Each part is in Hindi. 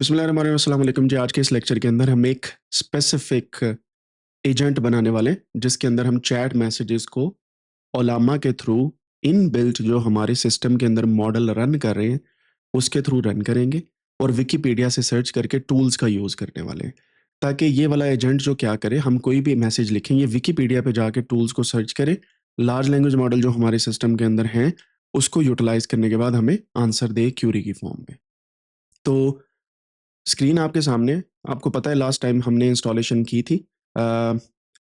बिस्मिल्लाहिर्रहमानिर्रहीम, अस्सलाम वालेकुम जी। आज के इस लेक्चर के अंदर हम एक स्पेसिफिक एजेंट बनाने वाले हैं, जिसके अंदर हम चैट मैसेजेस को ओलामा के थ्रू इनबिल्ट जो हमारे सिस्टम के अंदर मॉडल रन कर रहे हैं, उसके थ्रू रन करेंगे और विकिपीडिया से सर्च करके टूल्स का यूज़ करने वाले हैं। ताकि ये वाला एजेंट जो क्या करे, हम कोई भी मैसेज लिखें, ये विकिपीडिया पे जाके टूल्स को सर्च करे, लार्ज लैंग्वेज मॉडल जो हमारे सिस्टम के अंदर हैं, उसको यूटिलाइज़ करने के बाद हमें आंसर दे क्यूरी की फॉर्म में। तो स्क्रीन आपके सामने है। आपको पता है लास्ट टाइम हमने इंस्टॉलेशन की थी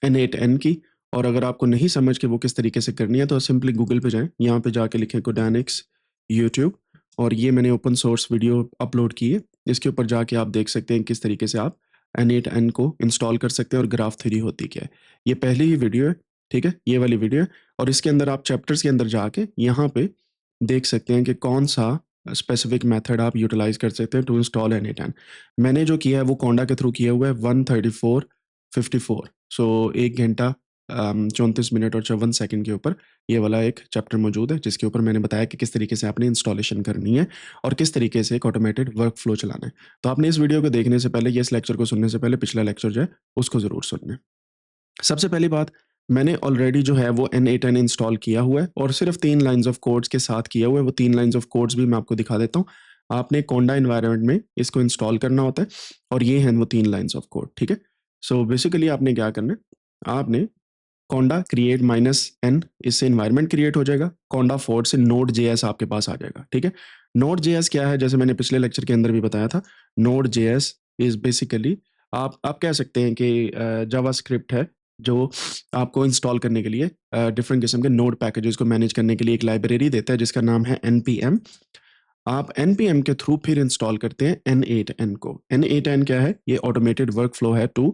N8N की, और अगर आपको नहीं समझ कि वो किस तरीके से करनी है तो सिंपली गूगल पे जाएँ, यहाँ पे जाके लिखें कोडानिक्स यूट्यूब, और ये मैंने ओपन सोर्स वीडियो अपलोड की है। इसके ऊपर जाके आप देख सकते हैं किस तरीके से आप N8N को इंस्टॉल कर सकते हैं और ग्राफ थ्योरी होती क्या है। ये पहली ही वीडियो है, ठीक है? ये वाली वीडियो है, और इसके अंदर आप चैप्टर्स के अंदर जाके यहाँ पे देख सकते हैं कि कौन-सा स्पेसिफिक मेथड आप यूटिलाइज़ कर सकते हैं टू इंस्टॉल N8N। मैंने जो किया है वो कोंडा के थ्रू किया हुआ है 134:54, सो 1 घंटा 34 मिनट और 54 सेकंड के ऊपर ये वाला एक चैप्टर मौजूद है, जिसके ऊपर मैंने बताया कि किस तरीके से आपने इंस्टॉलेशन करनी है और किस तरीके से एक ऑटोमेटेड वर्क फ्लो चलाना है। तो आपने इस वीडियो को देखने से पहले, ये इस लेक्चर को सुनने से पहले पिछला लेक्चर जो है उसको ज़रूर सुनना है। सबसे पहली बात, मैंने ऑलरेडी जो है वो N8N इंस्टॉल किया हुआ है और सिर्फ़ 3 लाइन्स ऑफ कोड्स के साथ किया हुआ है। वो 3 लाइन्स ऑफ कोड्स भी मैं आपको दिखा देता हूँ। आपने कोंडा एनवायरनमेंट में इसको इंस्टॉल करना होता है, और ये हैं वो 3 लाइन्स ऑफ कोड, ठीक है? सो बेसिकली आपने क्या करना है, आपने कोंडा क्रिएट -n, इससे एनवायरनमेंट क्रिएट हो जाएगा। कोंडा फोर्ट से नोड.js आपके पास आ जाएगा, ठीक है? नोड.js क्या है, जैसे मैंने पिछले लेक्चर के अंदर भी बताया था, नोड.js इज़ बेसिकली आप कह सकते हैं कि जावास्क्रिप्ट है, जो आपको इंस्टॉल करने के लिए डिफरेंट किस्म के नोड पैकेजेस को मैनेज करने के लिए एक लाइब्रेरी देता है, जिसका नाम है npm। आप npm के थ्रू फिर इंस्टॉल करते हैं N8N को। N8N क्या है? ये ऑटोमेटेड वर्कफ्लो है टू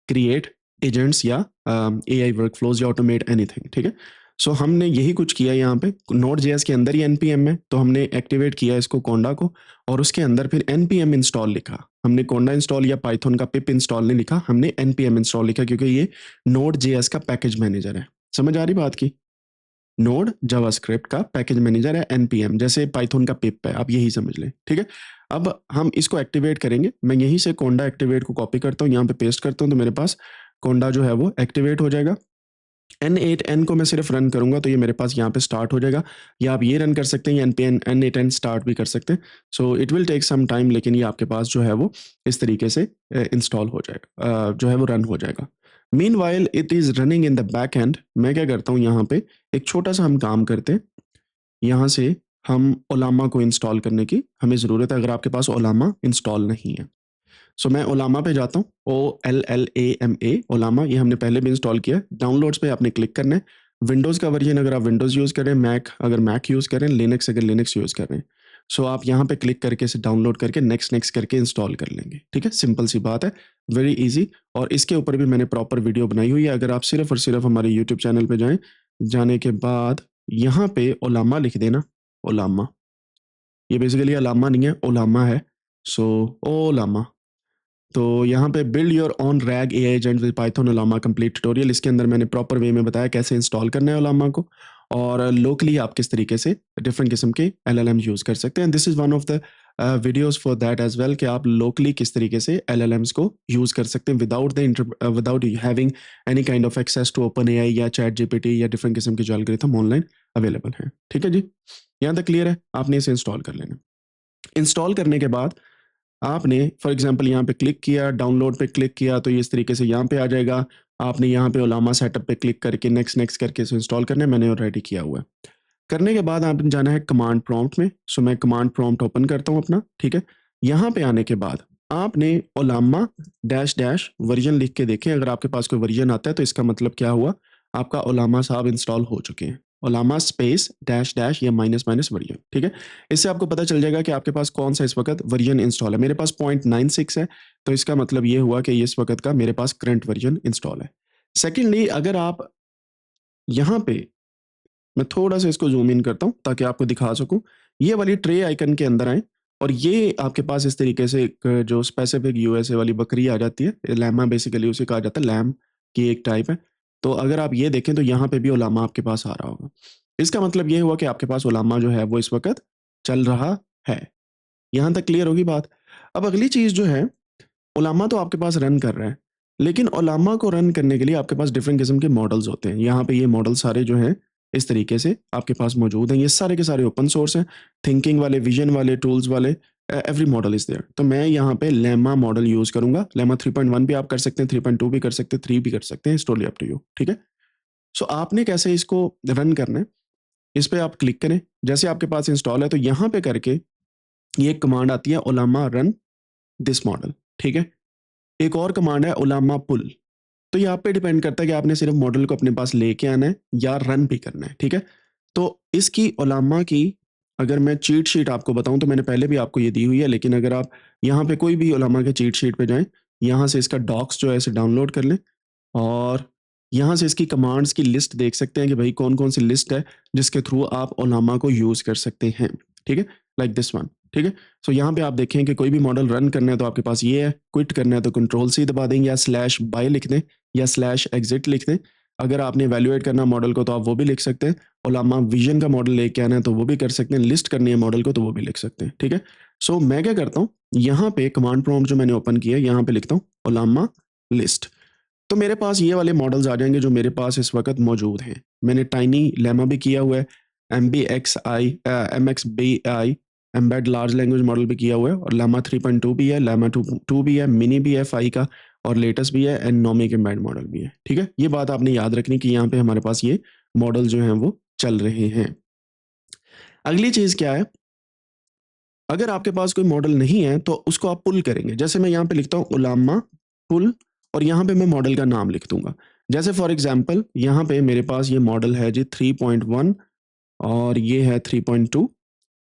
क्रिएट एजेंट्स या एआई वर्कफ्लोज या ऑटोमेट एनीथिंग, ठीक है? सो हमने यही कुछ किया यहाँ पे नोड.js के अंदर ही npm है, तो हमने एक्टिवेट किया इसको कोंडा को, और उसके अंदर फिर npm इंस्टॉल लिखा। हमने कोंडा इंस्टॉल या पाइथन का पिप इंस्टॉल नहीं लिखा, हमने npm इंस्टॉल लिखा, क्योंकि ये नोड.js का पैकेज मैनेजर है। समझ आ रही बात की? नोड जावास्क्रिप्ट का पैकेज मैनेजर है npm, जैसे पाइथन का पिप है, आप यही समझ लें, ठीक है? अब हम इसको एक्टिवेट करेंगे। मैं यहीं से कोंडा एक्टिवेट को कॉपी करता हूँ, यहाँ पे पेस्ट करता हूँ, तो मेरे पास कोंडा जो है वो एक्टिवेट हो जाएगा। N8N को मैं सिर्फ रन करूँगा तो ये मेरे पास यहाँ पे स्टार्ट हो जाएगा, या आप ये रन कर सकते हैं, या npm N8N स्टार्ट भी कर सकते हैं। So it will take some time, लेकिन ये आपके पास जो है वो इस तरीके से इंस्टॉल हो जाएगा, जो है वो रन हो जाएगा। Meanwhile it is running in the back and. मैं क्या करता हूँ, यहाँ पे एक छोटा-सा हम काम करते हैं। यहाँ से हम ओलामा को इंस्टॉल करने की हमें ज़रूरत है, अगर आपके पास ओलामा इंस्टॉल नहीं है। सो मैं ओलामा पे जाता हूँ, OLLAMA, ओलामा, ये हमने पहले भी इंस्टॉल किया है। डाउनलोड्स पे आपने क्लिक करना है। विंडोज़ का वर्जन अगर आप विंडोज़ यूज़ करें, मैक अगर मैक यूज़ करें, लिनक्स अगर लिनक्स यूज़ कर रहे हैं। सो आप यहाँ पे क्लिक करके इसे डाउनलोड करके नेक्स्ट नेक्स्ट करके इंस्टॉल कर लेंगे, ठीक है? सिंपल सी बात है, वेरी ईज़ी, और इसके ऊपर भी मैंने प्रॉपर वीडियो बनाई हुई है। अगर आप सिर्फ़ और सिर्फ़ हमारे यूट्यूब चैनल पे जाएँ, जाने के बाद यहाँ पे ओलामा लिख देना, ओलामा। ये बेसिकली अलामा नहीं है, ओलामा है। सो ओलामा। तो यहाँ पे build your own rag AI agent with Python ओलामा complete tutorial, इसके अंदर मैंने प्रॉपर वे में बताया कैसे इंस्टॉल करना है ओलामा को, और लोकली आप किस तरीके से डिफरेंट किस्म के एलएलएम यूज़ कर सकते हैं। This is one of the videos for that as well, कि आप लोकली किस तरीके से एलएलएम्स को यूज़ कर सकते हैं without having any kind of access to OpenAI या चैट जीपीटी या डिफरेंट किस्म के जो एल्गोरिथम ऑनलाइन अवेलेबल हैं, ठीक है जी? यहाँ तक क्लियर है? आपने इसे इंस्टॉल कर लेना। इंस्टॉल करने के बाद आपने फॉर एग्जांपल यहाँ पे क्लिक किया, डाउनलोड पे क्लिक किया, तो ये इस तरीके से यहाँ पे आ जाएगा। आपने यहाँ पे ओलामा सेटअप पे क्लिक करके नेक्स्ट नेक्स्ट करके इसे इंस्टॉल करना है, मैंने ऑलरेडी किया हुआ है। करने के बाद आपने जाना है कमांड प्रॉम्प्ट में। सो मैं कमांड प्रॉम्प्ट ओपन करता हूँ अपना, ठीक है? यहाँ पे आने के बाद आपने ओलामा डैश डैश वर्जन लिख के देखें, अगर आपके पास कोई वर्जन आता है तो इसका मतलब क्या हुआ, आपका ओलामा साहब इंस्टॉल हो चुके हैं। ओलामा स्पेस डैश डैश या माइनस माइनस वर्जन, ठीक है? इससे आपको पता चल जाएगा कि आपके पास कौन सा इस वक्त वर्जन इंस्टॉल है। मेरे पास 0.96 है, तो इसका मतलब ये हुआ कि इस वक्त का मेरे पास करंट वर्जन इंस्टॉल है। सेकेंडली, अगर आप यहाँ पे, मैं थोड़ा-सा इसको ज़ूम इन करता हूँ ताकि आपको दिखा सकूँ। ये वाली ट्रे आइकन के अंदर आएँ, और ये आपके पास इस तरीके से एक जो स्पेसिफिक यूएसए वाली बकरी आ जाती है, लैमा बेसिकली उसे कहा जाता है, लैम की एक टाइप है। तो अगर आप ये देखें तो यहाँ पे भी ओलामा आपके पास आ रहा होगा। इसका मतलब ये हुआ कि आपके पास ओलामा जो है वो इस वक़्त चल रहा है। यहाँ तक क्लियर होगी बात? अब अगली चीज़ जो है, ओलामा तो आपके पास रन कर रहा है, लेकिन ओलामा को रन करने के लिए आपके पास डिफरेंट किस्म के मॉडल्स होते हैं। यहाँ पे ये मॉडल सारे जो हैं, इस तरीके से आपके पास मौजूद हैं। ये सारे के सारे ओपन सोर्स हैं, थिंकिंग वाले, विजन वाले, टूल्स वाले, एवरी मॉडल इज़ देयर। तो मैं यहाँ पे लेमा मॉडल यूज़ करूँगा। लेमा 3.1 भी आप कर सकते हैं, 3.2 भी कर सकते हैं, 3 भी कर सकते हैं, it's totally up to you, ठीक है? सो आपने कैसे इसको रन करना है, इस पे आप क्लिक करें। जैसे आपके पास इंस्टॉल है, तो यहाँ पे करके ये एक कमांड आती है, ओलामा रन दिस मॉडल, ठीक है? एक और कमांड है, ओलामा पुल। तो ये आप पे डिपेंड करता है कि आपने सिर्फ मॉडल को अपने पास लेके आना है या रन भी करना है, ठीक है? तो इसकी ओलामा की अगर मैं चीट शीट आपको बताऊँ, तो मैंने पहले भी आपको ये दी हुई है, लेकिन अगर आप यहाँ पे कोई भी ओलामा के चीट शीट पे जाएँ, यहाँ से इसका डॉक्स जो है इसे डाउनलोड कर लें और यहाँ से इसकी कमांड्स की लिस्ट देख सकते हैं कि भाई कौन-कौन सी लिस्ट है जिसके थ्रू आप ओलामा को यूज़ कर सकते हैं, ठीक है? लाइक दिस वन, ठीक है? सो यहाँ पे आप देखें कि कोई भी मॉडल रन करना है तो आपके पास ये है, क्विट करना है तो कंट्रोल सी दबा दें या स्लैश बाय लिख दें या स्लैश एग्जिट लिख दें। अगर आपने इवैल्यूएट करना है मॉडल को तो आप वो भी लिख सकते हैं। ओलामा विज़न का मॉडल लेके आना है तो वो भी कर सकते हैं, लिस्ट करनी है मॉडल को तो वो भी लिख सकते हैं, ठीक है? सो मैं क्या करता हूँ, यहाँ पे कमांड प्रॉम्प्ट जो मैंने ओपन किया है, यहाँ पे लिखता हूँ ओलामा लिस्ट। तो मेरे पास ये वाले मॉडल्स आ जाएँगे जो मेरे पास इस वक़्त मौजूद हैं। मैंने टाइनी लेमा भी किया हुआ है, एमएक्सबीआई एम्बेड लार्ज लैंग्वेज मॉडल भी किया हुआ है और लेमा 3.2 भी है, लेमा 2 भी है, मिनी भी है फाई का और लेटेस्ट भी है एंड नोमिक एम्बेड मॉडल भी है, ठीक है? ये बात आपने याद रखनी कि यहाँ पे हमारे पास ये मॉडल जो हैं वो चल रहे हैं। अगली चीज़ क्या है, अगर आपके पास कोई मॉडल नहीं है तो उसको आप पुल करेंगे। जैसे मैं यहाँ पे लिखता हूँ ओलामा पुल और यहाँ पे मैं मॉडल का नाम लिख दूँगा। जैसे फॉर एग्ज़ाम्पल यहाँ पे मेरे पास ये मॉडल है जी 3.1 और ये है 3.2।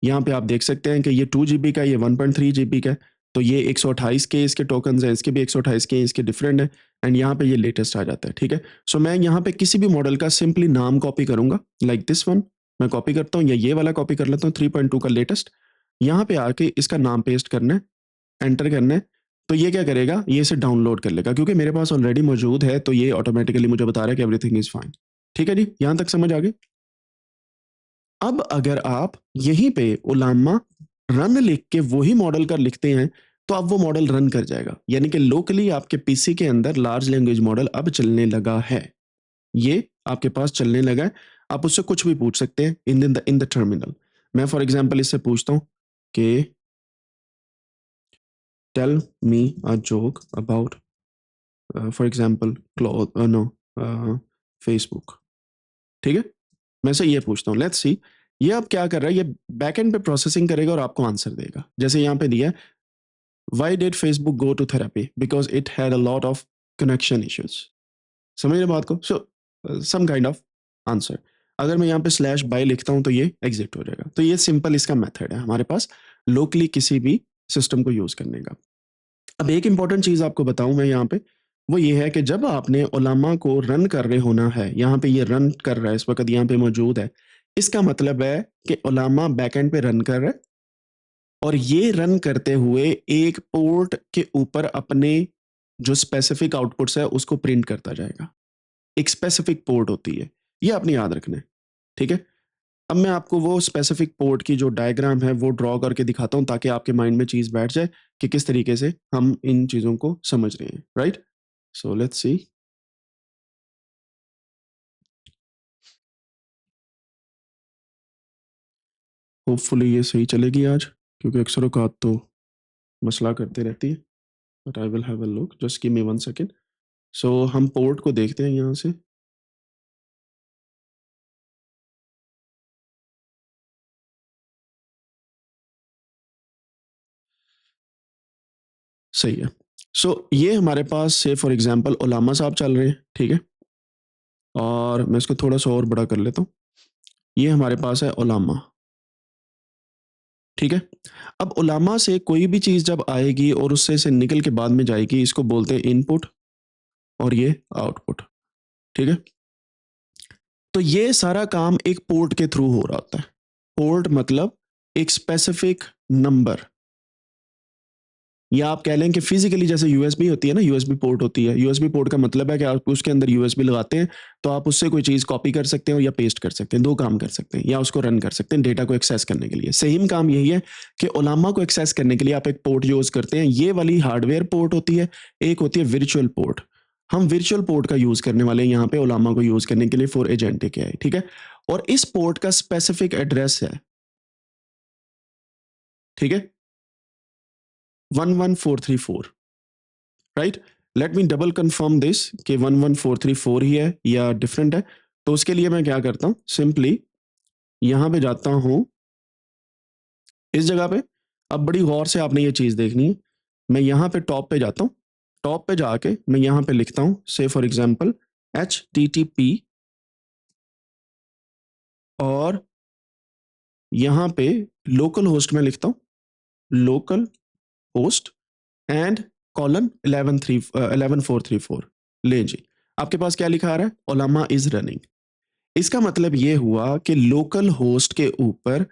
यहाँ पे आप देख सकते हैं कि ये 2 जीबी का है, ये 1.3 जीबी का है। तो ये 128 के इसके टोकन्स हैं, इसके भी 128 के इसके डिफरेंट हैं एंड यहाँ पे ये लेटेस्ट आ जाता है, ठीक है? सो मैं यहाँ पे किसी भी मॉडल का सिंपली नाम कॉपी करूँगा लाइक दिस वन। मैं कॉपी करता हूँ या ये वाला कॉपी कर लेता हूँ 3.2 का लेटेस्ट। यहाँ पे आके इसका नाम पेस्ट करना है, एंटर करना है, तो ये क्या करेगा, ये इसे डाउनलोड कर लेगा क्योंकि मेरे पास ऑलरेडी मौजूद है, तो ये ऑटोमैटिकली मुझे बता रहा है कि एवरीथिंग इज़ फाइन। ठीक है जी, यहाँ तक समझ आ गई? अब अगर आप यहीं पे ओलामा रन लिख के वही मॉडल का लिखते हैं, तो अब वो मॉडल रन कर जाएगा। यानी कि लोकली आपके पीसी के अंदर लार्ज लैंग्वेज मॉडल अब चलने लगा है। ये आपके पास चलने लगा है। आप उससे कुछ भी पूछ सकते हैं इन द टर्मिनल। मैं फॉर एग्ज़ाम्पल इससे पूछता हूँ कि tell me a joke about for example Facebook, ठीक है? मैं इससे ये पूछता हूँ, लेट्स सी ये अब क्या कर रहा है, ये बैकएंड पे प्रोसेसिंग करेगा और आपको आंसर देगा। जैसे यहाँ पे दिया है, why did Facebook go to therapy? Because it had a lot of connection issues. समझ रहे बात को? So some kind of answer. अगर मैं यहाँ पे स्लैश बाय लिखता हूँ तो ये एग्ज़िट हो जाएगा। तो ये सिंपल इसका मेथड है हमारे पास लोकली किसी भी सिस्टम को यूज़ करने का। अब एक इम्पोर्टेंट चीज़ आपको बताऊँ मैं यहाँ पे, वो ये है कि जब आपने ओलामा को रन कर रहे होना है, यहाँ पे ये रन कर रहा है, इस वक़्त यहाँ पे मौजूद है। इसका मतलब है कि ओलामा बैकएंड पे रन कर रहा है और ये रन करते हुए एक पोर्ट के ऊपर अपने जो स्पेसिफिक आउटपुट्स है उसको प्रिंट करता जाएगा। एक स्पेसिफिक पोर्ट होती है, ये आपने याद रखना है, ठीक है? अब मैं आपको वो स्पेसिफिक पोर्ट की जो डायग्राम है वो ड्रॉ करके दिखाता हूँ ताकि आपके माइंड में चीज़ बैठ जाए कि किस तरीके से हम इन चीज़ों को समझ रहे हैं, right? So let's see. Hopefully ये सही चलेगी आज क्योंकि अक्सर औकात तो मसला करते रहती है। But I will have a look, just give me 1 second. So हम पोर्ट को देखते हैं यहाँ से। सही है। सो ये हमारे पास से फॉर एग्ज़ाम्पल ओलामा साहब चल रहे हैं, ठीक है? और मैं इसको थोड़ा-सा और बड़ा कर लेता हूँ। ये हमारे पास है ओलामा, ठीक है? अब ओलामा से कोई भी चीज़ जब आएगी और उससे से निकल के बाद में जाएगी, इसको बोलते हैं इनपुट और ये आउटपुट, ठीक है? तो ये सारा काम एक पोर्ट के थ्रू हो रहा होता है। पोर्ट मतलब एक स्पेसिफिक नंबर, या आप कह लें कि फिजिकली जैसे यूएसबी होती है ना, यूएसबी पोर्ट होती है, यूएसबी पोर्ट का मतलब है कि आप उसके अंदर यूएसबी लगाते हैं तो आप उससे कोई चीज़ कॉपी कर सकते हैं या पेस्ट कर सकते हैं, दो काम कर सकते हैं, या उसको रन कर सकते हैं डेटा को एक्सेस करने के लिए। सेम काम यही है कि ओलामा को एक्सेस करने के लिए आप एक पोर्ट यूज़ करते हैं, ये वाली हार्डवेयर पोर्ट होती है, एक होती है वर्चुअल पोर्ट। हम वर्चुअल पोर्ट का यूज़ करने वाले हैं यहाँ पे ओलामा को यूज़ करने के लिए फॉर एजेंटिक एआई, ठीक है? और इस पोर्ट का स्पेसिफिक एड्रेस है, ठीक है? 11434, right? Let me double confirm this कि 11434 ही है या डिफरेंट है। तो उसके लिए मैं क्या करता हूँ, सिंपली यहाँ पे जाता हूँ इस जगह पे। अब बड़ी गौर से आपने ये चीज़ देखनी है। मैं यहाँ पे टॉप पे जाता हूँ, टॉप पे जाके मैं यहाँ पे लिखता हूँ से फॉर एग्जांपल HTTP और यहाँ पे लोकल होस्ट में लिखता हूँ, लोकल होस्ट एंड कॉलन 11434। ले जी, आपके पास क्या लिखा आ रहा है, ओलामा इज रनिंग। इसका मतलब ये हुआ कि लोकल होस्ट के ऊपर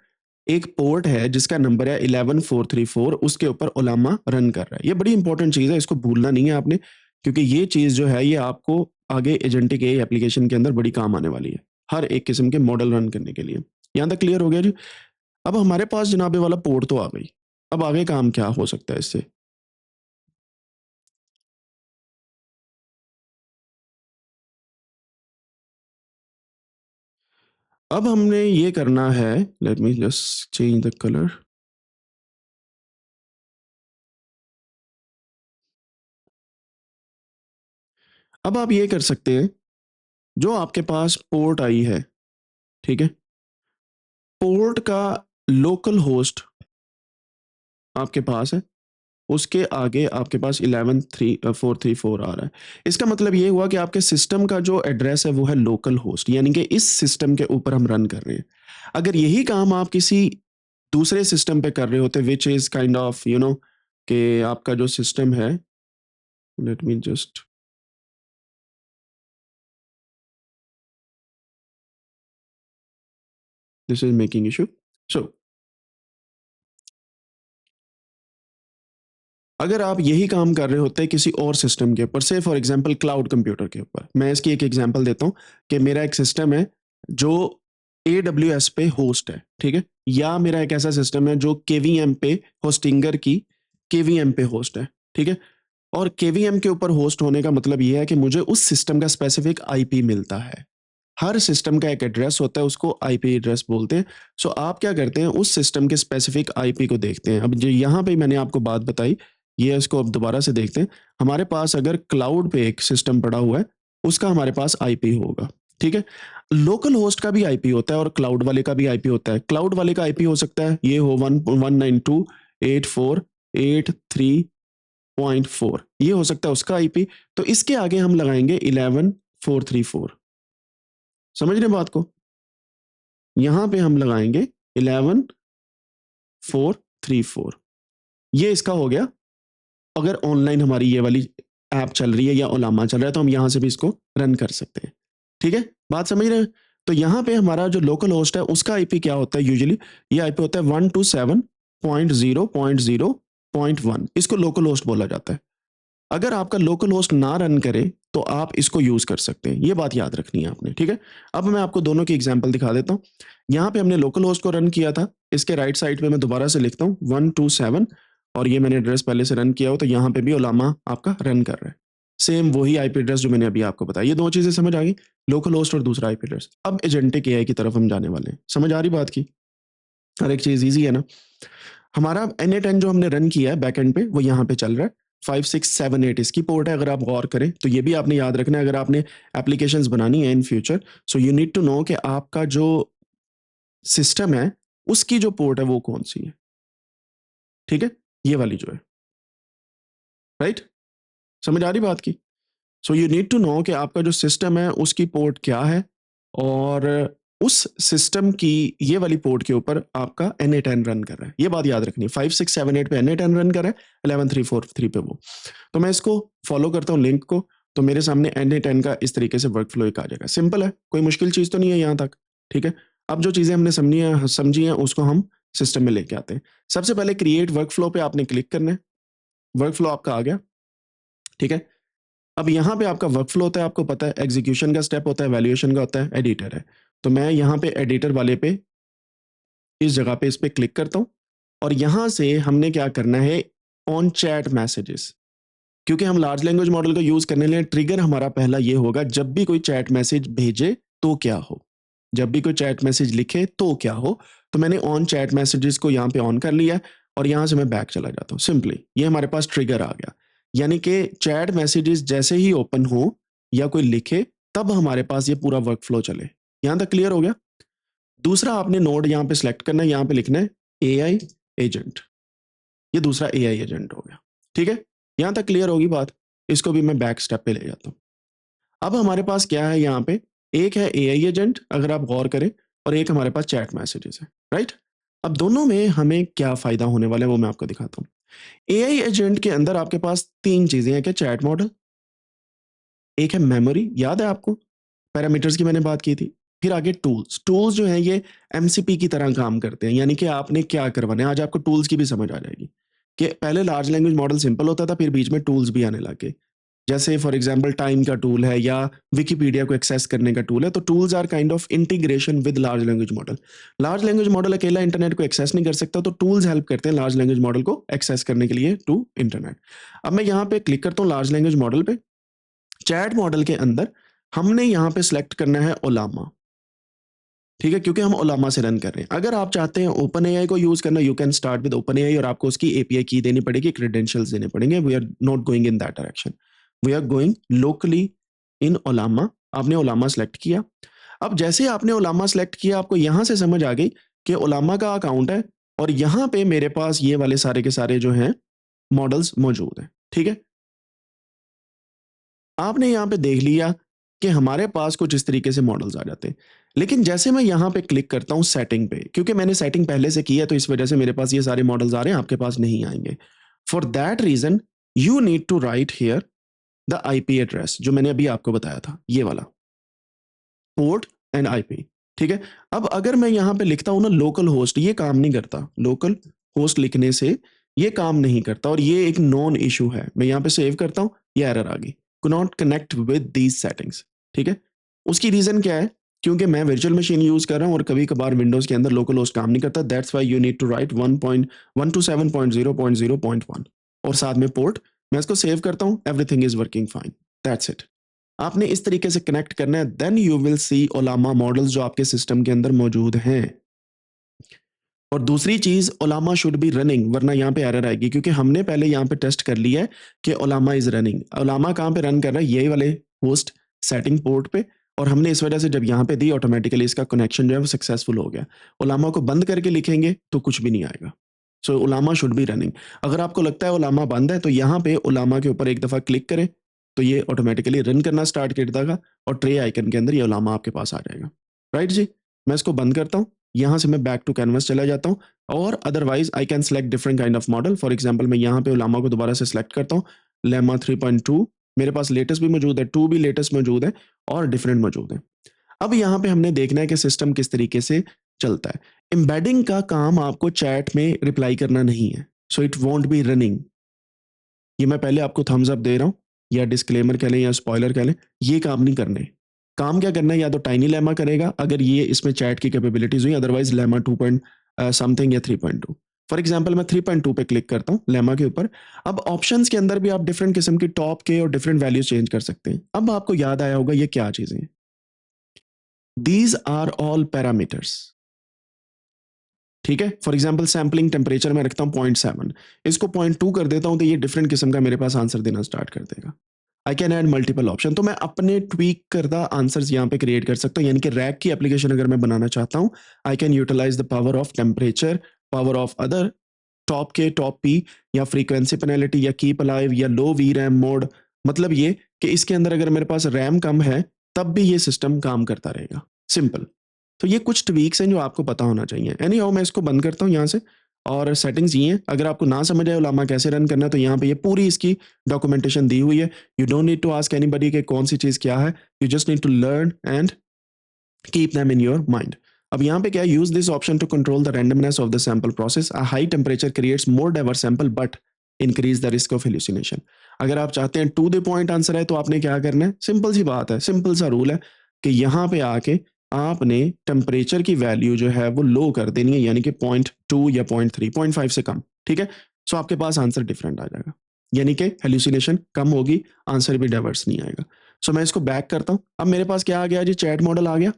एक पोर्ट है जिसका नंबर है 11434, उसके ऊपर ओलामा रन कर रहा है। ये बड़ी इंपॉर्टेंट चीज़ है, इसको भूलना नहीं है आपने, क्योंकि ये चीज़ जो है ये आपको आगे एजेंटिक एआई एप्लीकेशन के अंदर बड़ी काम आने वाली है, हर एक किस्म के मॉडल रन करने के लिए। यहाँ तक क्लियर हो गया जी? अब हमारे पास जनाबे वाला पोर्ट तो आ गई, अब आगे काम क्या हो सकता है इससे? अब हमने ये करना है, let me just change the colour. अब आप ये कर सकते हैं, जो आपके पास पोर्ट आई है, ठीक है? पोर्ट का लोकल होस्ट आपके पास है, उसके आगे आपके पास 11434 आ रहा है। इसका मतलब ये हुआ कि आपके सिस्टम का जो एड्रेस है वो है लोकल होस्ट, यानी कि इस सिस्टम के ऊपर हम रन कर रहे हैं। अगर यही काम आप किसी दूसरे सिस्टम पे कर रहे होते, व्हिच इज़ काइंड ऑफ कि आपका जो सिस्टम है, let me just, this is making issue. So अगर आप यही काम कर रहे होते किसी और सिस्टम के ऊपर, से फॉर एग्जांपल क्लाउड कंप्यूटर के ऊपर, मैं इसकी एक एग्जांपल देता हूँ कि मेरा एक सिस्टम है जो AWS पे होस्ट है, ठीक है? या मेरा एक ऐसा सिस्टम है जो KVM पे, होस्टिंगर की KVM पे होस्ट है, ठीक है? और KVM के ऊपर होस्ट होने का मतलब ये है कि मुझे उस सिस्टम का स्पेसिफिक IP मिलता है। हर सिस्टम का एक एड्रेस होता है, उसको आईपी एड्रेस बोलते हैं। सो आप क्या करते हैं, उस सिस्टम के स्पेसिफिक आईपी को देखते हैं। अब जो यहाँ पे मैंने आपको बात बताई, ये इसको अब दोबारा से देखते हैं। हमारे पास अगर क्लाउड पे एक सिस्टम पड़ा हुआ है, उसका हमारे पास आईपी होगा, ठीक है? लोकल होस्ट का भी आईपी होता है और क्लाउड वाले का भी आईपी होता है। क्लाउड वाले का आईपी हो सकता है ये हो 192.8483.4, ये हो सकता है उसका आईपी। तो इसके आगे हम लगाएंगे 11434। समझ रहे हैं बात को? यहाँ पे हम लगाएंगे 11434, ये इसका हो गया। अगर ऑनलाइन हमारी ये वाली ऐप चल रही है या ओलामा चल रहा है तो हम यहाँ से भी इसको रन कर सकते हैं, ठीक है? बात समझ रहे हैं? तो यहाँ पे हमारा जो लोकल होस्ट है उसका आईपी क्या होता है यूजुअली, ये आईपी होता है 127.0.0.1, इसको लोकल होस्ट बोला जाता है। अगर आपका लोकल होस्ट ना रन करे तो आप इसको यूज़ कर सकते हैं, ये बात याद रखनी है आपने, ठीक है? अब मैं आपको दोनों की एग्जांपल दिखा देता हूँ। यहाँ पे हमने लोकल होस्ट को रन किया था, इसके राइट साइड पे मैं दोबारा से लिखता हूँ 127, और ये मैंने एड्रेस पहले से रन किया हो तो यहाँ पे भी ओलामा आपका रन कर रहा है। सेम वही आईपी एड्रेस जो मैंने अभी आपको बताया, ये 2 चीज़ें समझ आ गई, लोकल होस्ट और दूसरा आईपी एड्रेस। अब एजेंटिक एआई की तरफ हम जाने वाले हैं, समझ आ रही बात की? हर एक चीज़ ईज़ी है ना? हमारा NA10 जो हमने रन किया है बैकएंड पे, वो यहाँ पे चल रहा है। 5678 इसकी पोर्ट है, अगर आप गौर करें तो ये भी आपने याद रखना है अगर आपने एप्लीकेशंस बनानी है in future. So you need to know कि आपका जो सिस्टम है उसकी जो पोर्ट है वो कौन सी है, ठीक है? ये वाली जो है, राइट? समझ आ रही बात की? So you need to know कि आपका जो सिस्टम है उसकी पोर्ट क्या है, और उस सिस्टम की ये वाली पोर्ट के ऊपर आपका NA10 रन कर रहा है, ये बात याद रखनी है। 5678 पे NA10 रन कर रहा है, 11343 पे वो। तो मैं इसको फॉलो करता हूँ लिंक को, तो मेरे सामने NA10 का इस तरीके से वर्क फ्लो एक आ जाएगा। सिंपल है, कोई मुश्किल चीज़ तो नहीं है यहाँ तक, ठीक है? अब जो चीज़ें हमने समझी हैं उसको हम सिस्टम में लेके आते हैं। सबसे पहले क्रिएट वर्क फ्लो पे आपने क्लिक करना है। वर्क फ्लो आपका आ गया, ठीक है। अब यहाँ पे आपका वर्क फ्लो होता है, आपको पता है, एग्जीक्यूशन का स्टेप होता है, वैल्यूएशन का होता है, एडिटर है। तो मैं यहाँ पे एडिटर वाले पे, इस जगह पे इस पे क्लिक करता हूँ और यहाँ से हमने क्या करना है, ऑन चैट मैसेजेस, क्योंकि हम लार्ज लैंग्वेज मॉडल का यूज करने लिए ट्रिगर हमारा पहला ये होगा, जब भी कोई चैट मैसेज भेजे तो क्या हो, जब भी कोई चैट मैसेज लिखे तो क्या हो। तो मैंने ऑन चैट मैसेजेस को यहाँ पे ऑन कर लिया और यहाँ से मैं बैक चला जाता हूँ, सिंपली ये हमारे पास ट्रिगर आ गया। यानी कि चैट मैसेजेस जैसे ही ओपन हो या कोई लिखे तब हमारे पास ये पूरा वर्क फ्लो चले। यहाँ तक क्लियर हो गया। दूसरा आपने नोड यहाँ पे सिलेक्ट करना है, यहाँ पे लिखना है एआई एजेंट, ये दूसरा एआई एजेंट हो गया, ठीक है। यहां तक क्लियर होगी बात, इसको भी मैं बैक स्टेप पे ले जाता हूं। अब हमारे पास क्या है, यहाँ पे एक है एआई एजेंट अगर आप गौर करें, और एक हमारे पास चैट मैसेजेस है, राइट। अब दोनों में हमें क्या फायदा होने वाला है वो मैं आपको दिखाता हूं। एआई एजेंट के अंदर आपके पास तीन चीजें हैं, क्या, चैट मॉडल, एक है मेमोरी, याद है आपको पैरामीटर्स की मैंने बात की थी, फिर आगे टूल्स। टूल्स जो हैं ये एमसीपी की तरह काम करते हैं, यानी कि आपने क्या करवाना है, आज आपको टूल्स की भी समझ आ जाएगी कि पहले लार्ज लैंग्वेज मॉडल सिंपल होता था, फिर बीच में टूल्स भी आने लगे। जैसे फॉर एग्जांपल टाइम का टूल है या विकिपीडिया को एक्सेस करने का टूल है, तो tools are kind of integration with large language model. Large language model अकेला इंटरनेट को एक्सेस नहीं कर सकता, तो टूल्स हेल्प करते हैं लार्ज लैंग्वेज मॉडल को एक्सेस करने के लिए टू इंटरनेट। अब मैं यहाँ पे क्लिक करता हूँ लार्ज लैंग्वेज मॉडल पे, चैट मॉडल के अंदर हमने यहाँ पे सिलेक्ट करना है ओलामा, ठीक है, क्योंकि हम ओलामा से रन कर रहे हैं। अगर आप चाहते हैं ओपन एआई को यूज करना, you can start with open AI और आपको उसकी एपीआई की देनी पड़ेगी, क्रेडेंशियल्स देने पड़ेंगे। We are not going in that direction, we are going locally in Ollama. आपने ओलामा सेलेक्ट किया। अब जैसे आपने ओलामा सेलेक्ट किया, आपको यहां से समझ आ गई कि ओलामा का अकाउंट है और यहां पे मेरे पास ये वाले सारे के सारे जो हैं मॉडल्स मौजूद हैं, ठीक है। आपने यहाँ पे देख लिया कि हमारे पास कुछ इस तरीके से मॉडल्स आ जाते हैं। लेकिन जैसे मैं यहाँ पे क्लिक करता हूँ सेटिंग पे, क्योंकि मैंने सेटिंग पहले से की है तो इस वजह से मेरे पास ये सारे मॉडल्स आ रहे हैं, आपके पास नहीं आएंगे। For that reason you need to write here the IP address, जो मैंने अभी आपको बताया था, ये वाला पोर्ट एंड आईपी, ठीक है। अब अगर मैं यहाँ पे लिखता हूँ ना लोकल होस्ट, ये काम नहीं करता, लोकल होस्ट लिखने से ये काम नहीं करता और ये एक नॉन इशू है। मैं यहाँ पे सेव करता हूँ, ये एरर आ गई, could not connect with these settings, ठीक है। उसकी रीजन क्या है, क्योंकि मैं वर्चुअल मशीन यूज कर रहा हूँ और कभी कभार विंडोज के अंदर लोकल होस्ट काम नहीं करता। That's why you need to write 1.127.0.0.1 और साथ में पोर्ट। मैं इसको सेव करता हूँ, everything is working fine, that's it. आपने इस तरीके से कनेक्ट करना है, then you will see Ollama models जो आपके सिस्टम के अंदर मौजूद हैं। और दूसरी चीज, ओलामा शुड बी रनिंग, वरना यहाँ पे एरर आएगी, क्योंकि हमने पहले यहाँ पे टेस्ट कर लिया है कि ओलामा इज रनिंग। ओलामा कहाँ पे रन कर रहा है, यही वाले होस्ट सेटिंग पोर्ट पे, और हमने इस वजह से जब यहाँ पे दी ऑटोमेटिकली इसका कनेक्शन जो है वो सक्सेसफुल हो गया। ओलामा को बंद करके लिखेंगे तो कुछ भी नहीं आएगा। सो ओलामा शुड बी रनिंग। अगर आपको लगता है ओलामा बंद है तो यहाँ पे ओलामा के ऊपर एक दफा क्लिक करें तो ये ऑटोमेटिकली रन करना स्टार्ट कर देगा और ट्रे आइकन के अंदर ये ओलामा आपके पास आ जाएगा, राइट जी। मैं इसको बंद करता हूँ, यहाँ से मैं बैक टू कैनवस चला जाता हूँ, और otherwise I can select different kind of model. For example मैं यहाँ पे ओलामा को दोबारा से सिलेक्ट करता हूँ, लेमा 3.2 मेरे पास लेटेस्ट भी मौजूद है, 2 भी लेटेस्ट मौजूद है और डिफरेंट मौजूद है। अब यहाँ पे हमने देखना है कि सिस्टम किस तरीके से चलता है। एम्बेडिंग का काम आपको चैट में रिप्लाई करना नहीं है, so it won't be running. ये मैं पहले आपको थम्स अप दे रहा हूँ, या डिस्क्लेमर कह लें या स्पॉइलर कह लें, ये काम नहीं करने। काम क्या करना है, या तो टाइनी लेमा करेगा अगर ये इसमें चैट की कैपेबिलिटीज हुई, अदरवाइज लेमा 2 समथिंग या 3.2। फॉर एग्जांपल मैं 3.2 पे क्लिक करता हूँ लेमा के ऊपर। अब ऑप्शंस के अंदर भी आप डिफरेंट किस्म की टॉप के और डिफरेंट वैल्यूज चेंज कर सकते हैं। अब आपको याद आया होगा ये क्या चीजें हैं, दीज आर ऑल पैरामीटर्स, ठीक है। फॉर एग्जांपल सैम्पलिंग टेम्परेचर में रखता हूँ 0.7, इसको 0.2 कर देता हूँ तो ये डिफरेंट किस्म का मेरे पास आंसर देना स्टार्ट कर देगा। I can add multiple option, तो मैं अपने ट्वीक करदा आंसर्स यहाँ पे क्रिएट कर सकता हूँ। यानी कि रैक की एप्लीकेशन अगर मैं बनाना चाहता हूँ, I can utilize the power of temperature, power of other top के टॉप पी, या फ्रीक्वेंसी पेनल्टी, या कीप अलाइव, या लो वी रैम मोड। मतलब ये कि इसके अंदर अगर मेरे पास रैम कम है तब भी ये सिस्टम काम करता रहेगा, सिंपल। तो ये कुछ ट्वीक्स हैं जो आपको पता होना चाहिए। एनी हाउ मैं इसको बंद करता हूँ यहाँ से, और सेटिंग्स ये हैं। अगर आपको ना समझ आए उलामा कैसे रन करना है तो यहाँ पे ये पूरी इसकी डॉक्यूमेंटेशन दी हुई है। You don't need to ask anybody कि कौन सी चीज़ क्या है, you just need to learn and keep them in your mind. अब यहाँ पे क्या, use this option to control the randomness of the sample process. A high temperature creates more diverse sample but increase the risk of hallucination. अगर आप चाहते हैं टू द पॉइंट आंसर है तो आपने क्या करना है, सिंपल सी बात है, सिंपल सा रूल है कि यहाँ पे आके आपने टेम्परेचर की वैल्यू जो है वो लो कर देनी है, यानी कि 0.2 या 0.3, 0.5 से कम, ठीक है। सो आपके पास आंसर डिफरेंट आ जाएगा, यानी कि हेल्यूसिनेशन कम होगी, आंसर भी डाइवर्स नहीं आएगा। सो मैं इसको बैक करता हूं। अब मेरे पास क्या आ गया जी, चैट मॉडल आ गया,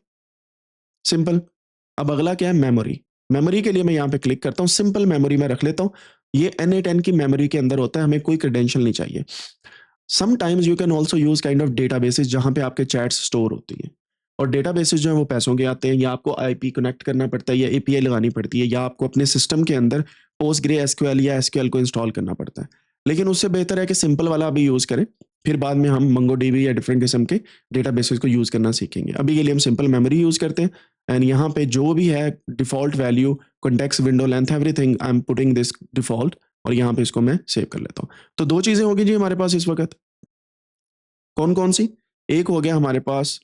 सिंपल। अब अगला क्या है, मेमोरी। मेमोरी के लिए मैं यहाँ पे क्लिक करता हूँ, सिंपल मेमोरी में रख लेता हूँ। ये N8N की मेमोरी के अंदर होता है, हमें कोई क्रेडेंशियल नहीं चाहिए। Sometimes you can also use kind of databases जहां पे आपके चैट्स स्टोर होती है, और डेटाबेसेस जो है वो पैसों के आते हैं, या आपको आईपी कनेक्ट करना पड़ता है, या एपीआई लगानी पड़ती है, या आपको अपने सिस्टम के अंदर पोस्टग्रे एसक्यूएल या एसक्यूएल को इंस्टॉल करना पड़ता है। लेकिन उससे बेहतर है कि सिंपल वाला अभी यूज करें, फिर बाद में हम मंगोडीबी या डिफरेंट किस्म के डेटाबेसेस को यूज करना सीखेंगे। अभी के लिए हम सिंपल मेमोरी यूज करते हैं, एंड यहाँ पे जो भी है default value, context window length, everything I am putting this default, और यहाँ पे इसको मैं सेव कर लेता हूँ। तो दो चीजें होगी जी हमारे पास इस वक्त, कौन कौन सी, एक हो गया हमारे पास,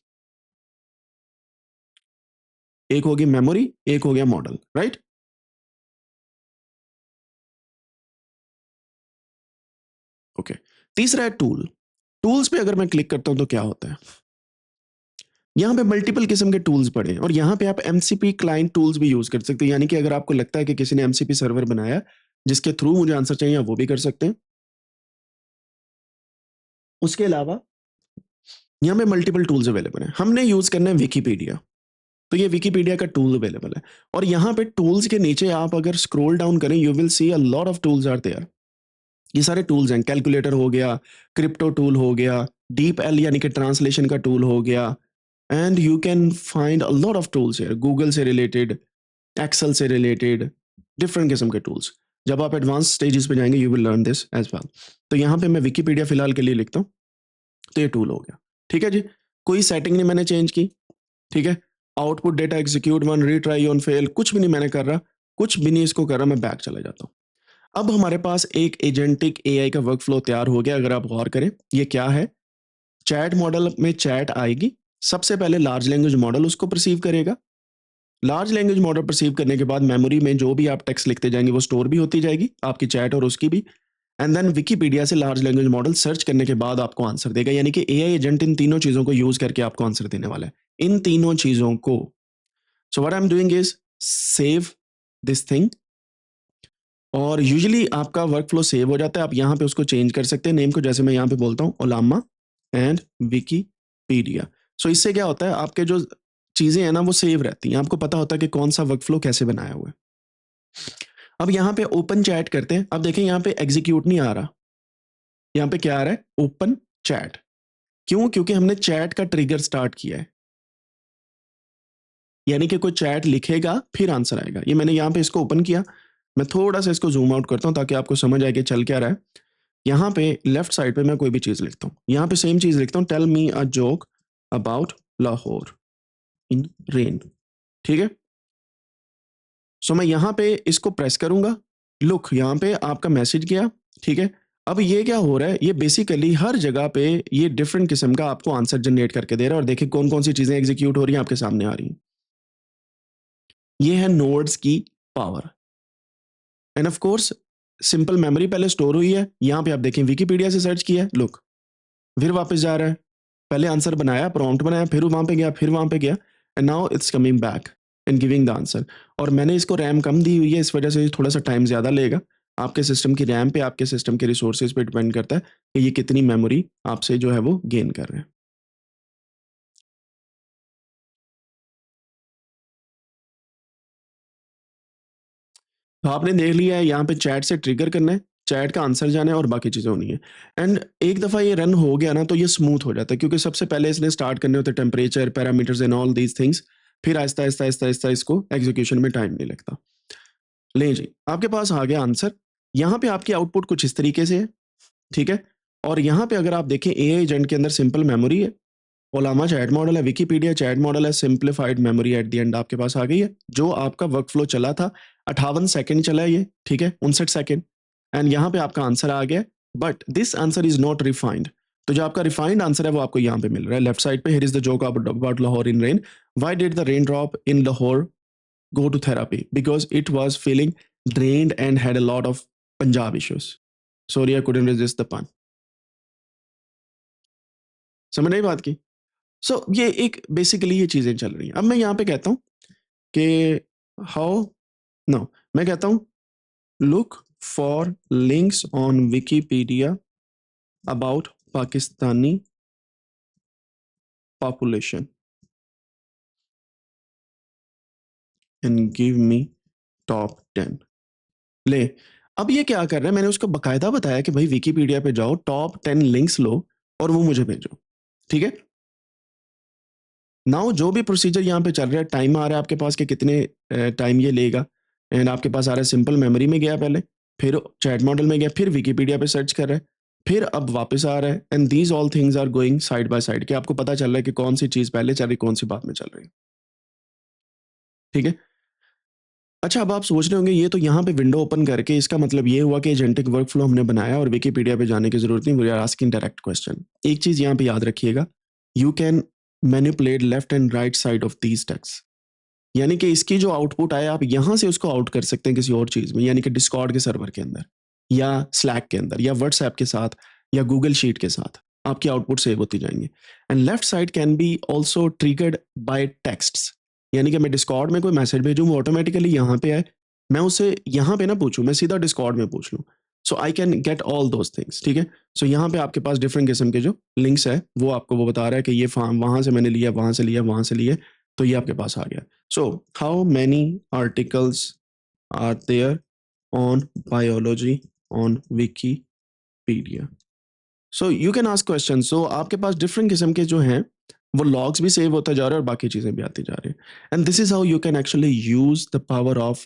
एक होगी मेमोरी, एक हो गया मॉडल, राइट। ओके, तीसरा है टूल। टूल्स पे अगर मैं क्लिक करता हूं तो क्या होता है, यहाँ पे मल्टीपल किस्म के टूल्स पड़े हैं, और यहाँ पे आप एमसीपी क्लाइंट टूल्स भी यूज कर सकते हैं, यानी कि अगर आपको लगता है कि किसी ने एमसीपी सर्वर बनाया जिसके थ्रू मुझे आंसर चाहिए, वो भी कर सकते हैं। उसके अलावा यहाँ पे मल्टीपल टूल्स अवेलेबल हैं, हमने यूज करना है विकीपीडिया, तो ये विकीपीडिया का टूल अवेलेबल है। और यहाँ पे टूल्स के नीचे आप अगर स्क्रॉल डाउन करें, you will see a lot of tools are there. ये सारे टूल्स हैं, कैलकुलेटर हो गया, क्रिप्टो टूल हो गया, डीप एल यानी कि ट्रांसलेशन का टूल हो गया, and you can find a lot of tools है, गूगल से रिलेटेड, एक्सेल से रिलेटेड, डिफरेंट किस्म के टूल्स। जब आप एडवांस स्टेजेस पे जाएंगे you will learn this as well. तो यहाँ पे मैं विकीपीडिया फिलहाल के लिए लिखता हूँ, तो ये टूल हो गया, ठीक है जी। कोई सेटिंग नहीं मैंने चेंज की, ठीक है। Output data execute one retry on fail, कुछ भी नहीं मैंने कर रहा, कुछ भी नहीं इसको कर रहा, मैं बैक चला जाता हूँ। अब हमारे पास एक एजेंटिक एआई का वर्क फ्लो तैयार हो गया। अगर आप गौर करें, ये क्या है, चैट मॉडल में चैट आएगी, सबसे पहले लार्ज लैंग्वेज मॉडल उसको परसीव करेगा, लार्ज लैंग्वेज मॉडल परसीव करने के बाद मेमोरी में जो भी आप टेक्स्ट लिखते जाएंगे वो स्टोर भी होती जाएगी, आपकी चैट और उसकी भी। एंड देन विकीपीडिया से लार्ज लैंग्वेज मॉडल सर्च करने के बाद आपको आंसर देगा, यानी कि एआई एजेंट इन तीनों चीजों को यूज करके आपको आंसर देने वाला है, इन तीनों चीजों को। So what I am doing is save this thing, और यूजुअली आपका वर्क फ्लो सेव हो जाता है, आप यहाँ पे उसको चेंज कर सकते हैं नेम को, जैसे मैं यहाँ पे बोलता हूँ ओलामा एंड विकीपीडिया। सो इससे क्या होता है, आपके जो चीजें हैं ना वो सेव रहती हैं, आपको पता होता है कि कौन सा वर्क फ्लो कैसे बनाया हुआ है। अब यहाँ पे ओपन चैट करते हैं, अब देखें यहाँ पे एग्जीक्यूट नहीं आ रहा, यहाँ पे क्या आ रहा है, ओपन चैट। क्यों, क्योंकि हमने चैट का ट्रिगर स्टार्ट किया है, यानी कि कोई चैट लिखेगा फिर आंसर आएगा। ये मैंने यहाँ पे इसको ओपन किया, मैं थोड़ा सा इसको जूम आउट करता हूँ ताकि आपको समझ आए कि चल क्या रहा है। यहाँ पे लेफ्ट साइड पे मैं कोई भी चीज लिखता हूँ, यहाँ पे सेम चीज लिखता हूँ, tell me a joke about Lahore in rain, ठीक है। सो मैं यहाँ पे इसको प्रेस करूंगा, लुक यहाँ पे आपका मैसेज गया, ठीक है। अब ये क्या हो रहा है, ये बेसिकली हर जगह पे ये डिफरेंट किस्म का आपको आंसर जनरेट करके दे रहा है, और देखिए कौन कौन सी चीजें एग्जीक्यूट हो रही हैं आपके सामने आ रही हैं। ये है नोड्स की power, end of course simple memory पहले स्टोर हुई है। यहाँ पे आप देखें विकीपीडिया से सर्च किया है, लुक फिर वापस जा रहा है, पहले आंसर बनाया, प्रॉम्प्ट बनाया, फिर वहां पे गया, फिर वहां पे गया, and now it's coming back and giving the answer. और मैंने इसको रैम कम दी हुई है, इस वजह से थोड़ा सा टाइम ज्यादा लेगा। आपके सिस्टम की रैम पे, आपके सिस्टम के रिसोर्सेज पे डिपेंड करता है कि ये कितनी मेमोरी आपसे जो है वो गेन कर रहे हैं। तो आपने देख लिया है, यहाँ पे चैट से ट्रिगर करना है, चैट का आंसर जाना है, और बाकी चीज़ें होनी है। एंड एक दफ़ा ये रन हो गया ना तो ये स्मूथ हो जाता है, क्योंकि सबसे पहले इसने स्टार्ट करने होते temperature, parameters and all these things, फिर आहिस्ता आहिस्ता आहिस्ता आहिस्ता इसको एग्जीक्यूशन में टाइम नहीं लगता। लें जी, आपके पास आ गया आंसर। यहाँ पे आपकी आउटपुट कुछ इस तरीके से है, ठीक है। और यहाँ पे अगर आप देखें एआई एजेंट के अंदर सिंपल मेमोरी है, ओलामा चैट मॉडल है, विकीपीडिया चैट मॉडल है, simplified memory at the end आपके पास आ गई है। जो आपका वर्क फ्लो चला था 58 सेकंड चला है ये, ठीक है, 59 सेकंड, एंड यहाँ पे आपका आंसर आ गया, but this answer is not refined. तो जो आपका रिफाइंड आंसर है वो आपको यहाँ पे मिल रहा है लेफ्ट साइड पे, here is the joke about Lahore in rain, why did the rain drop in Lahore go to therapy? Because it was feeling drained and had a lot of Punjab issues. Sorry I couldn't resist the पान। समझ नहीं बात की? सो ये एक बेसिकली ये चीजें चल रही हैं। अब मैं यहाँ पे कहता हूँ कि हाउ, नो, मैं कहता हूँ look for links on Wikipedia about Pakistani population and give me top 10। ले, अब ये क्या कर रहा है, मैंने उसको बकायदा बताया कि भाई विकीपीडिया पे जाओ, टॉप 10 लिंक्स लो और वो मुझे भेजो, ठीक है। नाउ जो भी प्रोसीजर यहाँ पे चल रहा है, टाइम आ रहा है आपके पास कि कितने टाइम ये लेगा, एंड आपके पास आ रहा है सिंपल मेमोरी में गया पहले, फिर चैट मॉडल में गया, फिर विकीपीडिया पे सर्च कर रहा है, फिर अब वापस आ रहा है, and these all things are going side by side, कि आपको पता चल रहा है कि कौन सी चीज पहले चल रही, कौन सी बाद में चल रही है, ठीक है। अच्छा, अब आप सोच रहे होंगे ये तो यहाँ पे विंडो ओपन करके इसका मतलब ये हुआ कि एजेंटिक वर्कफ्लो हमने बनाया और विकीपीडिया पे जाने की जरूरत नहीं, we are asking direct question. एक चीज यहाँ पे याद रखिएगा, you can manipulate left and right side of these text, यानी कि इसकी जो आउटपुट आए आप यहां से उसको आउट कर सकते हैं किसी और चीज में, यानी कि डिस्कॉर्ड के सर्वर के अंदर या स्लैक के अंदर या व्हाट्सएप के साथ या गूगल शीट के साथ आपकी आउटपुट सेव होती जाएंगे। And left side can be also triggered by texts, यानी कि मैं डिस्कॉर्ड में कोई मैसेज भेजूँ वो ऑटोमेटिकली यहाँ पे आए, मैं उसे यहाँ पे ना पूछूं, मैं सीधा डिस्कॉर्ड में पूछ लूँ, so I can get all those things, ठीक है। सो यहाँ पे आपके पास डिफरेंट किस्म के जो लिंक्स है वो आपको वो बता रहा है कि ये फार्म वहां से मैंने लिया, वहां से लिया, वहां से लिया, तो ये आपके पास आ गया। So, how many articles are there on biology on Wikipedia? So, you can ask questions. So, आपके पास different किस्म के जो हैं वो logs भी सेव होता जा रहा है और बाकी चीजें भी आती जा रही हैं। And this is how you can actually use the power of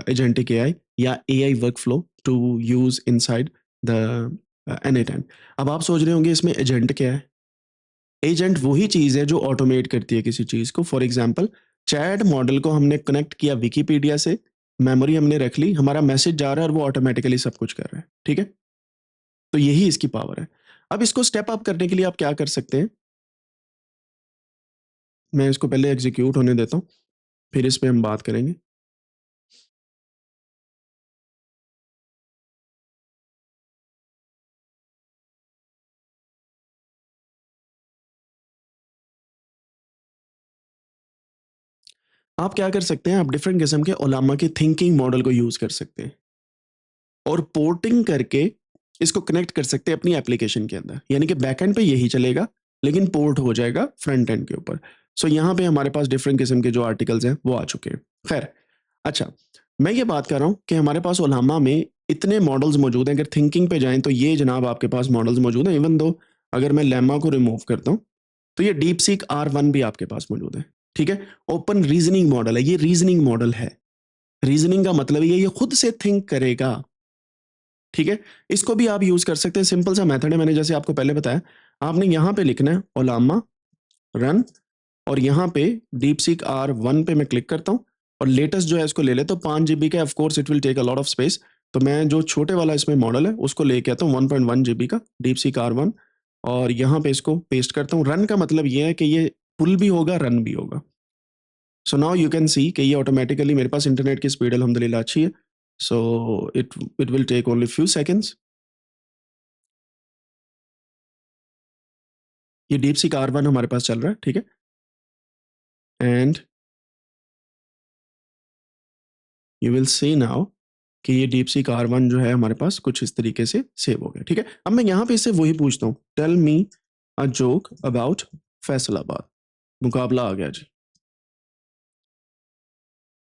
agentic AI या AI workflow to use inside the N8N। अब आप सोच रहे होंगे इसमें एजेंट क्या है? एजेंट वही चीज है जो ऑटोमेट करती है किसी चीज को। फॉर एग्जाम्पल, चैट मॉडल को हमने कनेक्ट किया विकीपीडिया से, मेमोरी हमने रख ली, हमारा मैसेज जा रहा है और वो ऑटोमेटिकली सब कुछ कर रहा है, ठीक है। तो यही इसकी पावर है। अब इसको स्टेप अप करने के लिए आप क्या कर सकते हैं, मैं इसको पहले एग्जीक्यूट होने देता हूँ, फिर इस पे हम बात करेंगे। आप क्या कर सकते हैं, आप डिफरेंट किस्म के ओलामा के थिंकिंग मॉडल को यूज कर सकते हैं और पोर्टिंग करके इसको कनेक्ट कर सकते हैं अपनी एप्लीकेशन के अंदर, यानी कि बैकएंड पे यही चलेगा लेकिन पोर्ट हो जाएगा फ्रंट एंड के ऊपर। सो यहाँ पे हमारे पास डिफरेंट किस्म के जो आर्टिकल्स हैं वो आ चुके हैं। खैर, अच्छा, मैं ये बात कर रहा हूँ कि हमारे पास ओलामा में इतने मॉडल्स मौजूद हैं, अगर थिंकिंग पे जाएं तो ये जनाब आपके पास मॉडल्स मौजूद हैं। इवन दो अगर मैं लेमा को रिमूव करता हूँ तो ये डीप सीक R1 भी आपके पास मौजूद है, ठीक है। ओपन रीजनिंग मॉडल है, ये रीजनिंग मॉडल है। रीजनिंग का मतलब ये खुद से थिंक करेगा, ठीक है। इसको भी आप यूज कर सकते हैं, सिंपल सा मेथड है, मैंने जैसे आपको पहले बताया, आपने यहाँ पे लिखना है ओलामा रन, और यहाँ पे डीप सीक R1 पे मैं क्लिक करता हूँ और लेटेस्ट जो है इसको ले लेता हूँ, 5 GB का, of course it will take a lot of space, तो मैं जो छोटे वाला इसमें मॉडल है उसको लेके आता हूँ 1.1 GB का डीप सीक R1, और यहाँ पे इसको पेस्ट करता हूँ। रन का मतलब ये है कि ये पुल भी होगा, रन भी होगा। So now you can see कि ये ऑटोमेटिकली, मेरे पास इंटरनेट की स्पीड अल्हम्दुलिल्लाह अच्छी है, so it will take only few seconds. ये डीप सीक R1 हमारे पास चल रहा है, ठीक है। And you will see now कि ये डीप सीक R1 जो है हमारे पास कुछ इस तरीके से सेव हो गया, ठीक है। अब मैं यहाँ पे इससे वही पूछता हूँ, tell me a joke about Faisalabad, मुकाबला आ गया जी।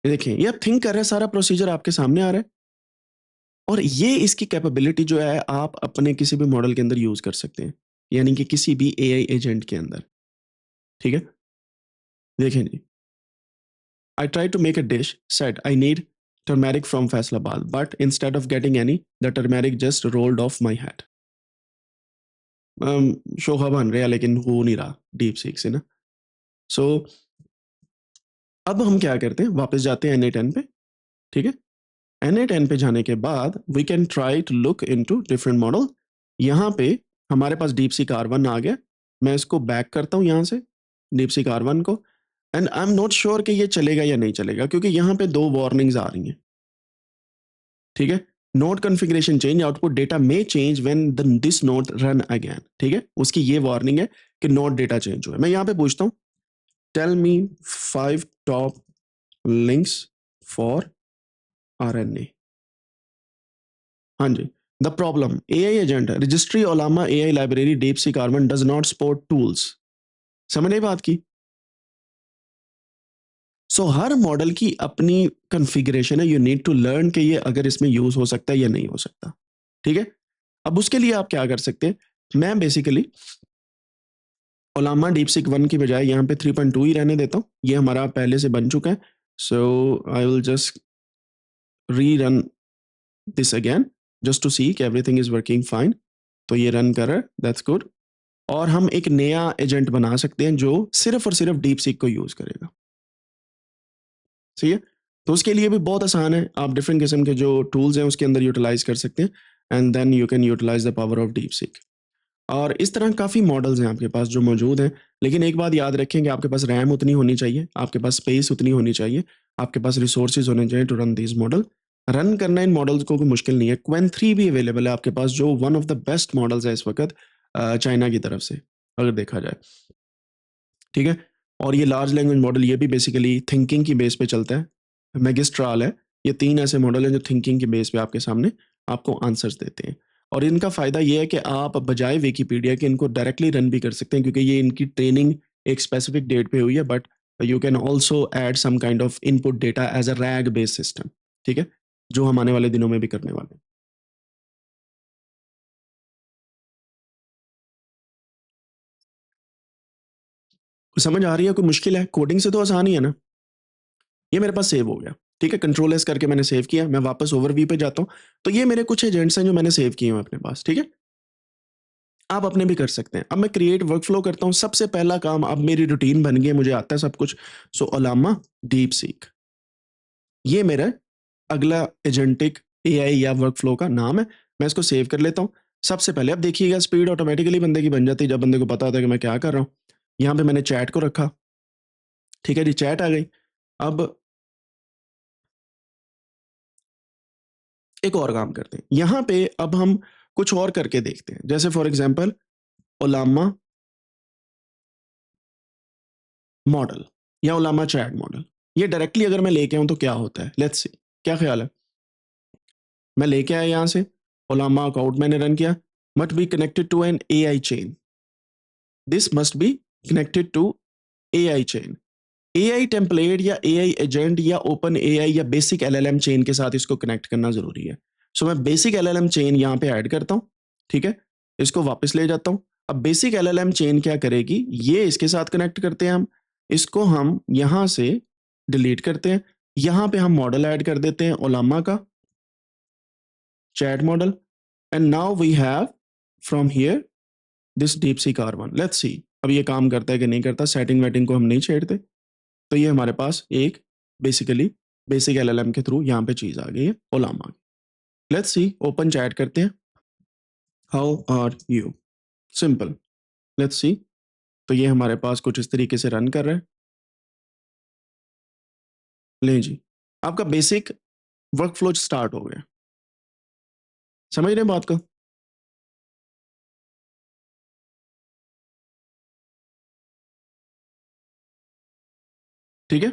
ये देखिए, ये अब थिंक कर रहे हैं, सारा प्रोसीजर आपके सामने आ रहा है, और ये इसकी कैपेबिलिटी जो है आप अपने किसी भी मॉडल के अंदर यूज कर सकते हैं, यानी कि किसी भी AI एजेंट के अंदर, ठीक है। देखें जी, I tried to make a dish, said I need turmeric from Faisalabad, but instead of getting any, the turmeric just rolled off my head. शोभा बन रहा लेकिन हो नहीं रहा डीप सीक से ना। सो अब हम क्या करते हैं, वापस जाते हैं N8N पे, ठीक है। N8N पे जाने के बाद we can try to look into different model. यहाँ पे हमारे पास डीप सीक R1 आ गया, मैं इसको बैक करता हूँ यहाँ से डीप सीक R1 को, and I am not sure कि ये चलेगा या नहीं चलेगा, क्योंकि यहाँ पे दो वार्निंग्स आ रही हैं, ठीक है। Node configuration change, output data में change when this node run again. ठीक है, उसकी ये वार्निंग है कि नोड डेटा चेंज हुआ है। मैं यहाँ पे पूछता हूँ, tell me 5 top links for RNA. हाँ जी, the problem AI agent registry Ollama AI library DeepSeek R1 does not support tools. समझ नहीं बात की? सो हर मॉडल की अपनी कॉन्फ़िगरेशन है, यू नीड टू लर्न कि ये अगर इसमें यूज हो सकता है या नहीं हो सकता। ठीक है, अब उसके लिए आप क्या कर सकते हैं, मैं बेसिकली ओलामा डीपसीक 1 की बजाय यहाँ पे 3.2 ही रहने देता हूँ, ये हमारा पहले से बन चुका है। So I will just rerun this again just to see कि एवरीथिंग इज वर्किंग फाइन। तो ये रन कर रहा है, दैट्स गुड। और हम एक नया एजेंट बना सकते हैं जो सिर्फ और सिर्फ डीप सीक को यूज करेगा। सही है, तो उसके लिए भी बहुत आसान है, आप डिफरेंट किस्म के जो टूल्स हैं उसके अंदर यूटिलाइज कर सकते हैं, and then you can utilize the power of DeepSeek. और इस तरह काफ़ी मॉडल्स हैं आपके पास जो मौजूद हैं, लेकिन एक बात याद रखें कि आपके पास रैम उतनी होनी चाहिए, आपके पास स्पेस उतनी होनी चाहिए, आपके पास रिसोर्सेज होने चाहिए to run this model. Run करना इन मॉडल्स को कोई मुश्किल नहीं है। क्वेन 3 भी अवेलेबल है आपके पास, जो one of the best models है इस वक्त चाइना की तरफ से, अगर देखा जाए। ठीक है, और ये लार्ज लैंग्वेज मॉडल ये भी बेसिकली थिंकिंग की बेस पे चलता है। मैगिस्ट्राल है, ये 3 ऐसे मॉडल हैं जो थिंकिंग की बेस पे आपके सामने आपको आंसर्स देते हैं। और इनका फ़ायदा ये है कि आप बजाय विकिपीडिया के इनको डायरेक्टली रन भी कर सकते हैं, क्योंकि ये इनकी ट्रेनिंग एक स्पेसिफिक डेट पे हुई है, but you can also add some kind of input data as a RAG based system. ठीक है, जो हम आने वाले दिनों में भी करने वाले हैं। समझ आ रही है, कोई मुश्किल है? कोडिंग से तो आसान ही है ना? ये मेरे पास सेव हो गया। ठीक है, कंट्रोल एस करके मैंने सेव किया, मैं वापस ओवरव्यू पे जाता हूँ, तो ये मेरे कुछ एजेंट्स हैं जो मैंने सेव किए हैं अपने पास। ठीक है, आप अपने भी कर सकते हैं। अब मैं क्रिएट वर्कफ्लो करता हूँ। सबसे पहला काम, अब मेरी रूटीन बन गई है, मुझे आता है सब कुछ। सो ओलामा डीप सीक, ये मेरा अगला एजेंटिक एआई या वर्कफ्लो का नाम है। मैं इसको सेव कर लेता हूँ। सबसे पहले अब देखिएगा स्पीड ऑटोमेटिकली बंदे की बन जाती है जब बंदे को पता होता है कि मैं क्या कर रहा हूँ। यहाँ पे मैंने चैट को रखा। ठीक है जी, चैट आ गई। अब एक और काम करते हैं, यहाँ पे अब हम कुछ और करके देखते हैं, जैसे फॉर एग्जांपल ओलामा मॉडल या ओलामा चैट मॉडल, ये डायरेक्टली अगर मैं लेके आऊँ तो क्या होता है, लेट्स सी। क्या ख्याल है? मैं लेके आया यहाँ से, ओलामा अकाउंट मैंने रन किया, must be connected to an AI chain, this must be connected to AI chain. AI template या एआई एजेंट या ओपन एआई या बेसिक एलएलएम चेन के साथ इसको कनेक्ट करना जरूरी है। सो मैं बेसिक एलएलएम चेन यहाँ पे ऐड करता हूँ। ठीक है, इसको वापस ले जाता हूँ। अब बेसिक एलएलएम चेन क्या करेगी, ये इसके साथ कनेक्ट करते हैं हम, इसको हम यहाँ से डिलीट करते हैं। यहाँ पे हम मॉडल ऐड कर देते हैं ओलामा का chat model, and now we have from here this DeepSeek कार1। लेट्स सी अब ये काम करता है कि नहीं करता, सेटिंग वेटिंग को हम नहीं छेड़ते। तो ये हमारे पास एक बेसिकली बेसिक एलएलएम के थ्रू यहाँ पे चीज आ गई है ओलामा की। लेट्स सी, ओपन चैट करते हैं, how are you, simple. Let's see, तो ये हमारे पास कुछ इस तरीके से रन कर रहा है। ले जी, आपका बेसिक वर्क फ्लो स्टार्ट हो गया। समझ रहे हैं बात को? ठीक है,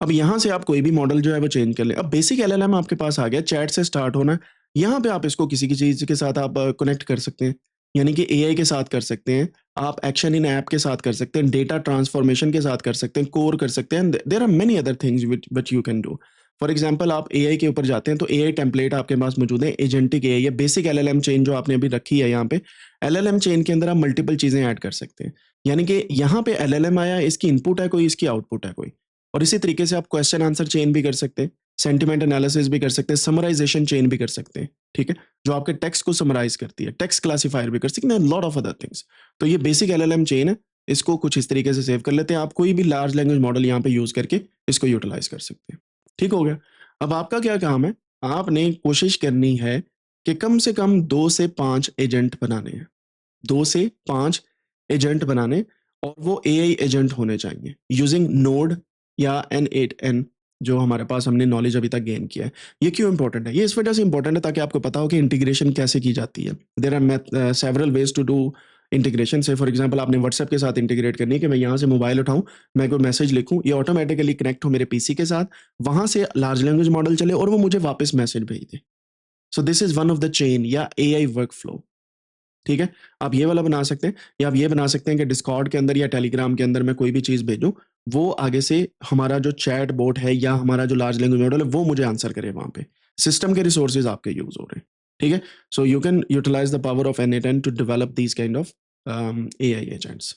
अब यहाँ से आप कोई भी मॉडल जो है वो चेंज कर ले। अब बेसिक एलएलएम आपके पास आ गया, चैट से स्टार्ट होना है। यहाँ पे आप इसको किसी की चीज के साथ आप कनेक्ट कर सकते हैं, यानी कि एआई के साथ कर सकते हैं, आप एक्शन इन ऐप के साथ कर सकते हैं, डेटा ट्रांसफॉर्मेशन के साथ कर सकते हैं, कोर कर सकते हैं। There are many other things which you can do. For example आप एआई के ऊपर जाते हैं तो एआई टेम्पलेट आपके पास मौजूद है, एजेंटिक एआई या बेसिक एलएलएम चेन जो आपने अभी रखी है यहाँ पे। एलएलएम चेन के अंदर आप मल्टीपल चीजें ऐड कर सकते हैं, यानी कि यहाँ पे एलएलएम आया, इसकी इनपुट है कोई, इसकी आउटपुट है कोई। और इसी तरीके से आप क्वेश्चन आंसर चेन भी कर सकते हैं, सेंटिमेंट एनालिसिस भी कर सकते हैं, समराइजेशन चेन भी कर सकते हैं। ठीक है, जो आपके टेक्स्ट को समराइज करती है, टेक्स्ट क्लासीफायर भी कर सकते हैं, लॉट ऑफ अदर थिंग्स। तो ये बेसिक एलएलएम चेन है, इसको कुछ इस तरीके से सेव कर लेते हैं। आप कोई भी लार्ज लैंग्वेज मॉडल यहाँ पे यूज करके इसको यूटिलाइज कर सकते हैं। ठीक हो गया। अब आपका क्या काम है, आपने कोशिश करनी है कि कम से कम 2 से 5 एजेंट बनाने हैं, 2 से 5 एजेंट बनाने, और वो एआई एजेंट होने चाहिए यूजिंग नोड या N8N जो हमारे पास हमने नॉलेज अभी तक गेन किया है। ये क्यों इंपॉर्टेंट है? ये इस वजह से इंपॉर्टेंट है ताकि आपको पता हो कि इंटीग्रेशन कैसे की जाती है। There are several ways to do integration. Say for example आपने व्हाट्सएप के साथ इंटीग्रेट करनी है कि मैं यहाँ से मोबाइल उठाऊँ, मैं कोई मैसेज लिखूँ, ये ऑटोमेटिकली कनेक्ट हो मेरे पीसी के साथ, वहाँ से लार्ज लैंग्वेज मॉडल चले और वो मुझे वापस मैसेज भेज दे। So this is one of the chain या एआई वर्क फ्लो। ठीक है? आप ये वाला बना सकते हैं, या आप ये बना सकते हैं कि डिस्कॉर्ड के अंदर या टेलीग्राम के अंदर मैं कोई भी चीज़ भेजूँ, वो आगे से हमारा जो चैट बॉट है या हमारा जो लार्ज लैंग्वेज मॉडल है, वो मुझे आंसर करे वहाँ पे। सिस्टम के रिसोर्सेज़ आपके यूज़ हो रहे हैं। ठीक है? So you can utilize the power of n8n to develop these kind of AI agents.